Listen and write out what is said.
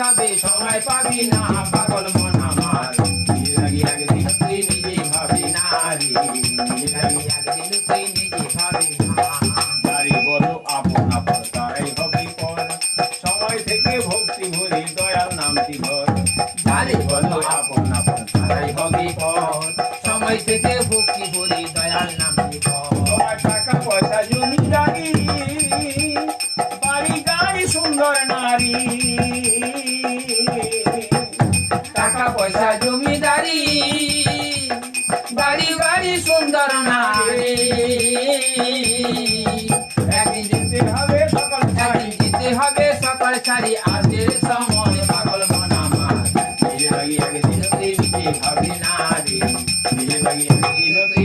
হবে সময় পাবি না পাগল মন আমার নিজে লাগি একদিন তুই নিজে ভাবি না রে নিজে লাগি একদিন তুই নিজে ভাবি না তারি বলো আপন আপন তারাই হবে পর সময় থেকে ভক্তি ভরে দয়াল নামটি ঘর তারে বলো আপন আপন তারাই হবে পর সময় থেকে ভক্তি ভরে দয়াল নামটি পর তোমার টাকা পয়সা জমিদারি বাড়ি গাড়ি সুন্দর নারী টাকা পয়সা জমিদারি বাড়ি বাড়ি সুন্দর নারী একদিন যেতে হবে সকাল একদিন যেতে হবে সকাল ছাড়ি আজের সময় পাগল মন আমার নিজে লাগি একদিন তুই নিজে ভাবি না রে নিজে লাগি একদিন তুই